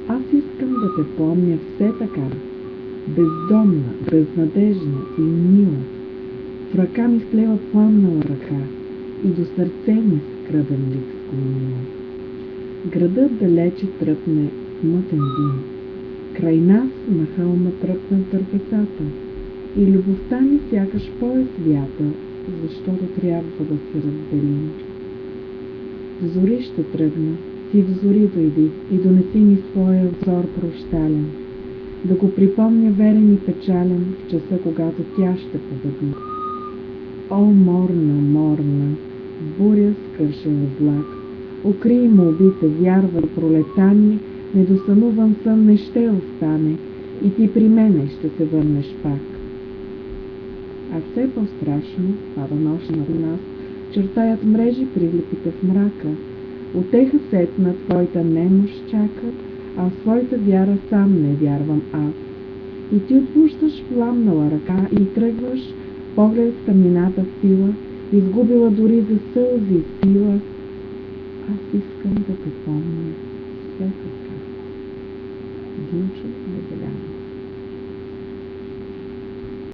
Аз искам да те помня все така, бездомна, безнадежна и мила, в ръка ми с лева пламнала ръка и до сърце ми с кръвен лик склонила. Градът далече тръпне мътен дим, край нас на хълма тръпнат дърветата и любовта ни сякаш по-свята, защото трябва да се разделим. В зори ще тръгна, ти в зори дойди и донеси ми своя взор прощален, да го припомня верен и печален в часа, когато тя ще победи. О, морна, морна, буря скършен облак, укрий молбите, вярвай, пролета ни, недосънуван сън не ще остане и ти при мене ще се върнеш пак. А все по-страшно пада нощ над нас, чертаят мрежи прилипите в мрака. Утеха сетна твоята немощ чака, а в своята вяра сам не вярвам аз. И ти отпущаш пламнала ръка и тръгваш, поглед в тъмнината фила, изгубила дори за сълзи сила. Аз искам да те помня все така. Димчо Дебелян.